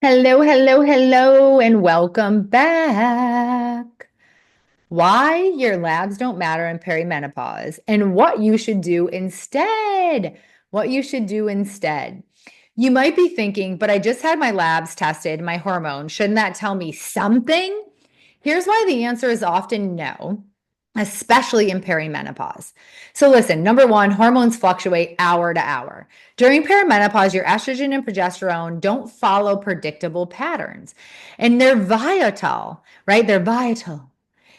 Hello, hello, hello, and welcome back. Why your labs don't matter in perimenopause and what you should do instead. What you should do instead. You might be thinking, but I just had my labs tested, my hormones. Shouldn't that tell me something? Here's why the answer is often no, especially in perimenopause. So, listen, number one, hormones fluctuate hour to hour. During perimenopause, your estrogen and progesterone don't follow predictable patterns, and they're volatile, right? They're volatile.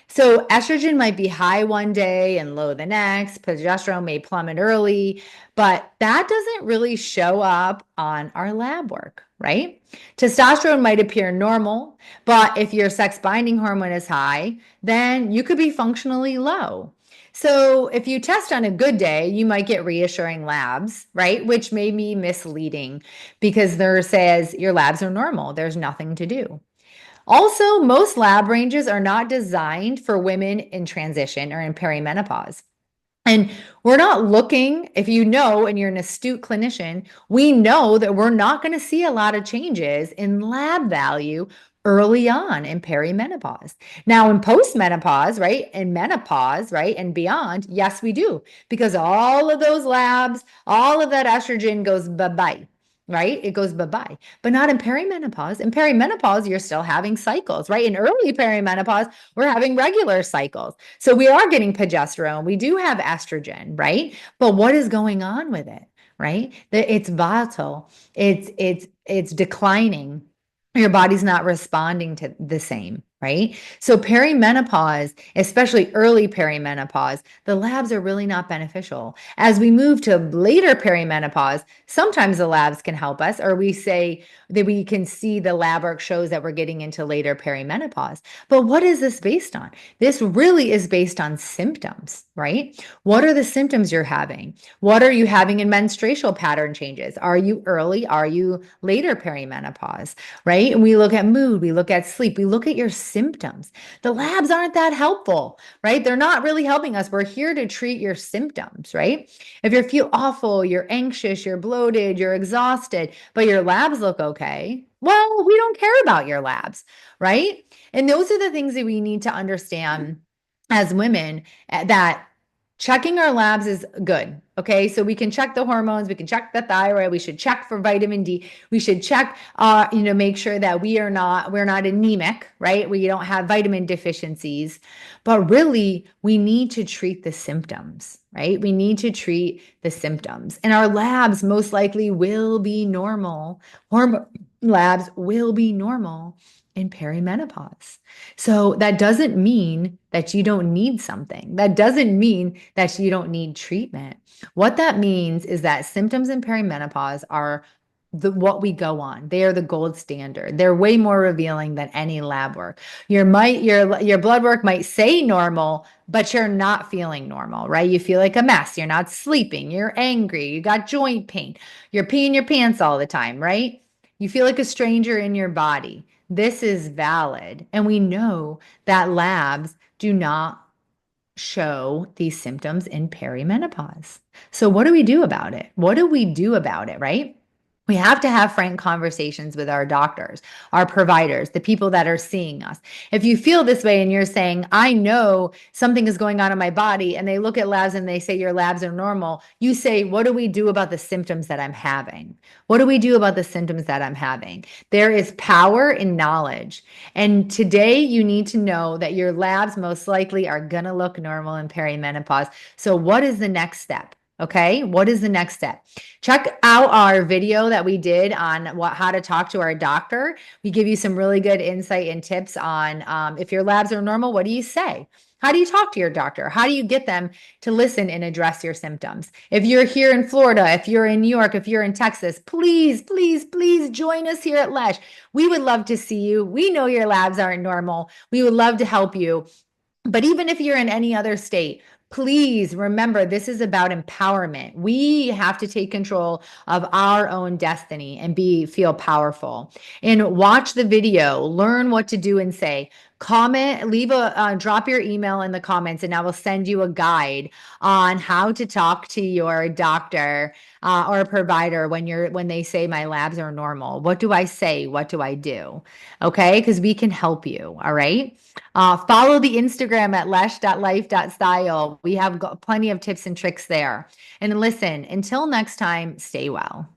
So estrogen might be high one day and low the next. Progesterone may plummet early, but that doesn't really show up on our lab work, right? Testosterone might appear normal, but if your sex binding hormone is high, then you could be functionally low. So if you test on a good day, you might get reassuring labs, right? Which may be misleading because there says your labs are normal. There's nothing to do. Also, most lab ranges are not designed for women in transition or in perimenopause. And we're not looking, if you know, and you're an astute clinician, we know that we're not going to see a lot of changes in lab value early on in perimenopause. Now, in postmenopause, right, and menopause, right, and beyond, yes, we do, because all of those labs, all of that estrogen goes bye-bye. Right? It goes bye-bye, but not in perimenopause. In perimenopause, you're still having cycles, right? In early perimenopause, we're having regular cycles. So we are getting progesterone. We do have estrogen, right? But what is going on with it, right? It's volatile. It's declining. Your body's not responding to the same, right? So perimenopause, especially early perimenopause, the labs are really not beneficial. As we move to later perimenopause, sometimes the labs can help us, or we say that we can see the lab work shows that we're getting into later perimenopause. But what is this based on? This really is based on symptoms, right? What are the symptoms you're having? What are you having in menstrual pattern changes? Are you early? Are you later perimenopause, right? And we look at mood, we look at sleep, we look at your symptoms. The labs aren't that helpful, right? They're not really helping us. We're here to treat your symptoms, right? If you feel awful, you're anxious, you're bloated, you're exhausted, but your labs look okay, well, we don't care about your labs, right? And those are the things that we need to understand as women, that checking our labs is good. Okay. So we can check the hormones, we can check the thyroid, we should check for vitamin D. We should check, make sure that we're not anemic, right? We don't have vitamin deficiencies, but really we need to treat the symptoms, right? We need to treat the symptoms, and our labs most likely will be normal. Hormone labs will be normal in perimenopause. So that doesn't mean that you don't need something. That doesn't mean that you don't need treatment. What that means is that symptoms in perimenopause are what we go on. They are the gold standard. They're way more revealing than any lab work. Your blood work might say normal, but you're not feeling normal, right? You feel like a mess. You're not sleeping. You're angry. You got joint pain. You're peeing your pants all the time, right? You feel like a stranger in your body. This is valid. And we know that labs do not show these symptoms in perimenopause. So, what do we do about it? What do we do about it, right? We have to have frank conversations with our doctors, our providers, the people that are seeing us. If you feel this way and you're saying, I know something is going on in my body, and they look at labs and they say your labs are normal, you say, what do we do about the symptoms that I'm having? What do we do about the symptoms that I'm having? There is power in knowledge. And today you need to know that your labs most likely are going to look normal in perimenopause. So, what is the next step? Okay, what is the next step? Check out our video that we did on how to talk to our doctor. We give you some really good insight and tips on if your labs are normal, what do you say? How do you talk to your doctor? How do you get them to listen and address your symptoms? If you're here in Florida, if you're in New York, if you're in Texas, please, please, please join us here at Lesh. We would love to see you. We know your labs aren't normal. We would love to help you. But even if you're in any other state, please remember, this is about empowerment. We have to take control of our own destiny and feel powerful. And watch the video, learn what to do and say. comment, leave a drop your email in the comments, and I will send you a guide on how to talk to your doctor or provider when they say my labs are normal. What do I say? What do I do? Okay, because we can help you. All right. Follow the Instagram at lesh.life.style. We have got plenty of tips and tricks there. And listen, until next time, stay well.